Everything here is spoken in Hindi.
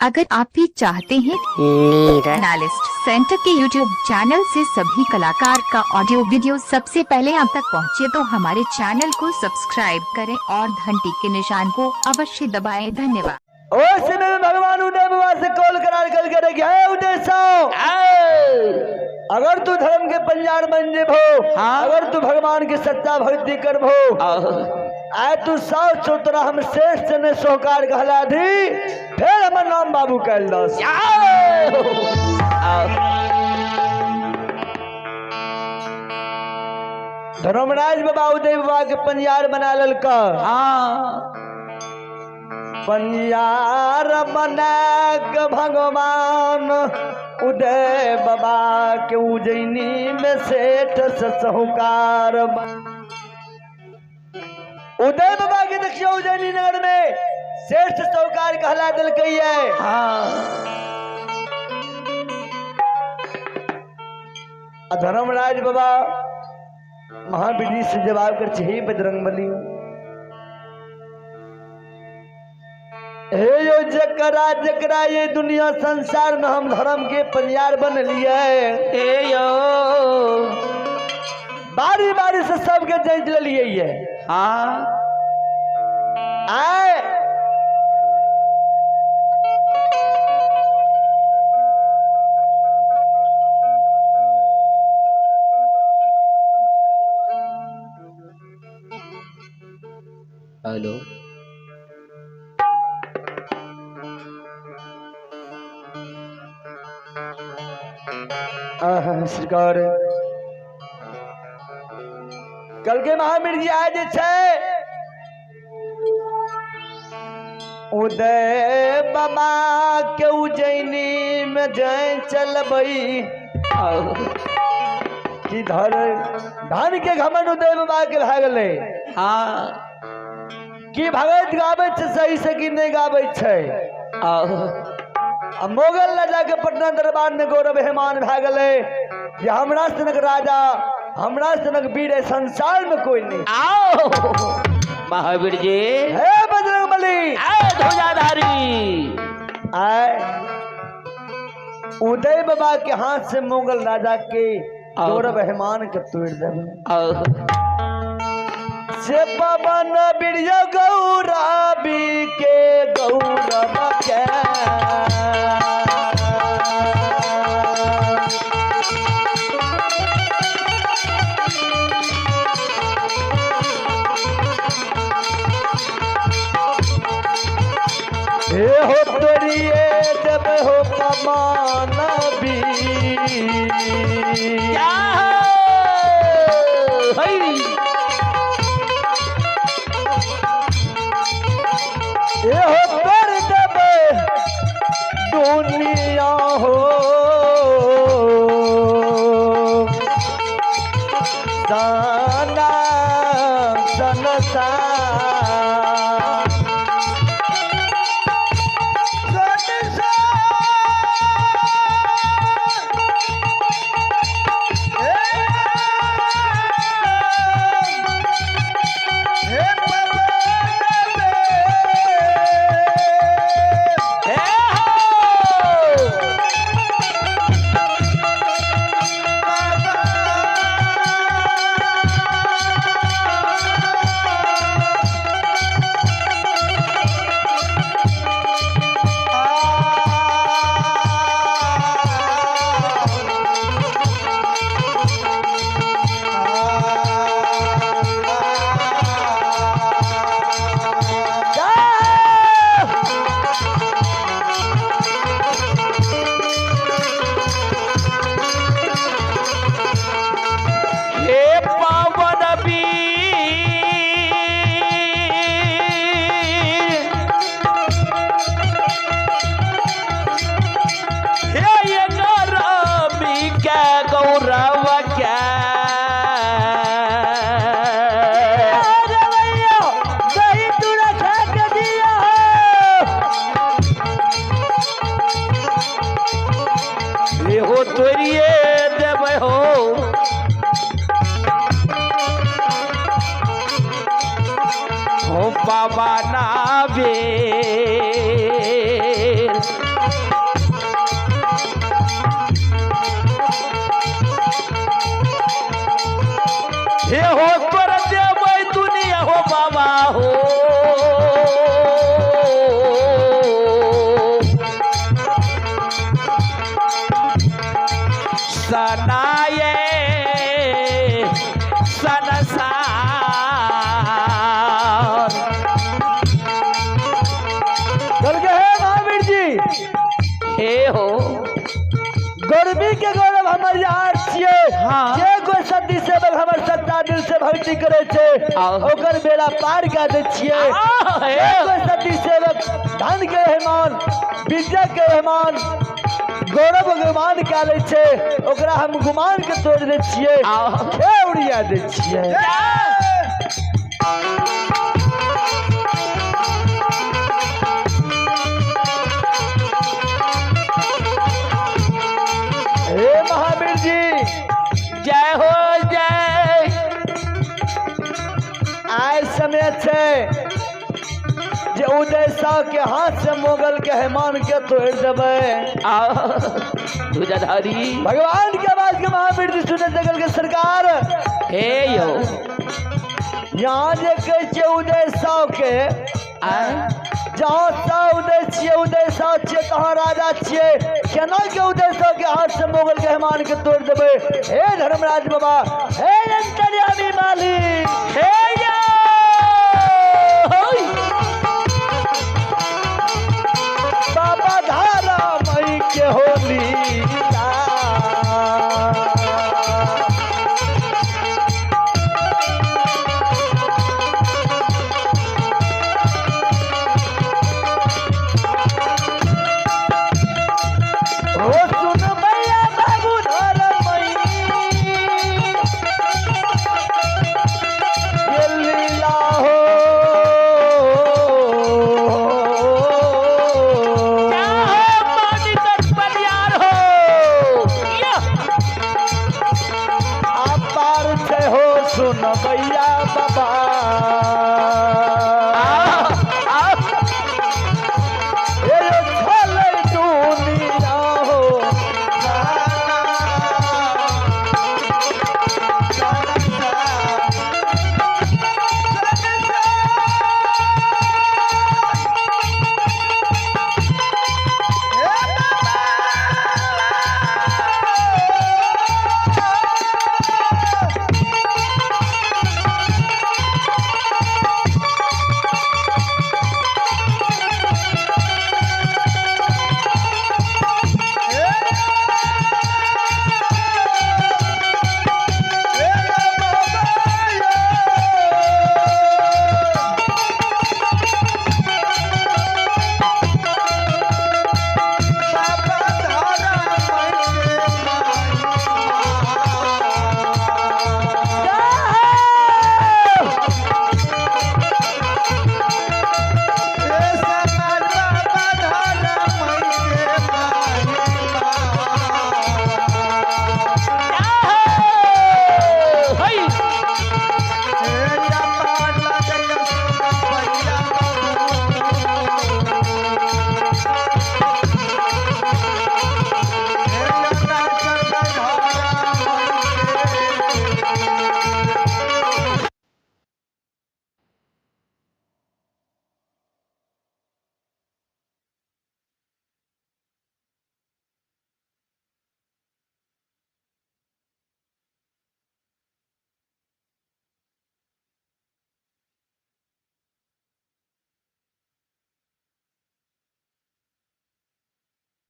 अगर आप भी चाहते हैं एनालिस्ट सेंटर के यूट्यूब चैनल से सभी कलाकार का ऑडियो वीडियो सबसे पहले आप तक पहुंचे, तो हमारे चैनल को सब्सक्राइब करें और घंटी के निशान को अवश्य दबाएं। धन्यवाद। भगवान उदय बाबा से कॉल कल करेगा उदय अगर तू धर्म के पंजार बन जेबो, अगर तू भगवान की सच्चा भक्ति करबो, आए तू साफ सुथरा हम श्रेष्ठ ने सोकार कहला दी, फिर हमर नाम बाबू कहल दस। धर्मराज बाबा उदय बाबा के पंजार बना ललका। पंजार बना के भगवान उदय बाबा के उज्जैनी में सेठ से साहूकार। उदय बाबा के देखियो उज्जैनी नगर में श्रेष्ठ साहूकार कहला दिल कही है। धर्मराज बाबा महाविधि से जवाब कर चाहिए बजरंगबली, हे यो जकरा जकरा ये दुनिया संसार में हम धर्म के पंजार बन लिए, हे यो बारी बारी से सबके जज लिए ये। आए हेलो सरकार कल के महावीर जी आए जे उदय बाबा के उज्जैनी में जय चलबई कि धन के घमंड उदय बाबा के भाग ले। कि भगत गावे सही से कि नहीं गावे छे। मोगल न जाके पटना दरबार में गौरव हेमान भागले जे हमरा सनक राजा हमरा सनक वीर संसार में कोई नहीं। आओ महावीर जी, हे बजरंगबली, ध्वजाधारी, उदय बाबा के हाथ से मोगल राजा के गौरव हेमान के तोड़ देवे। से पवन बीर्य गौरवी के गौरव के हो तोरिए जब हो कमान भी हो कर जब दुनिया हो साना संसार बाबा ना बे हे हो कर देबै दुनिया हो बाबा हो सनाए सनसार बोल के हे महावीर जी हे हो गौरवी के गौरव हमर यार छिए हाँ। जे कोई सती सेवक हमर सत्ता दिल से भक्ति करे छे आओ। ओकर बेड़ा पार कर दे छिए हे जे कोई सती सेवक धन के रहमान विद्या के रहमान गौरव गुमान का ले छे ओकरा हम गुमान के तोड़ दे छिए आओ। हे उड़िया दे छिए हे महावीर जी जय हो जय आय समय छे जे उदय शाह के हाथ से मोगल के हेमान के तोड़ देवे ध्वजाधारी भगवान के आवाज के महावीर जी सुने जगल के सरकार हे यो यहाँ जे कहे छे उदय शाह के जहाँ शाह उदय छिए उदय शाह छिए तहाँ राजा छिए केना के उदय शाह के हाथ से मोगल के हेमान के तोड़ देवे हे धर्मराज बाबा हे अंतर्यामी मालिक हे या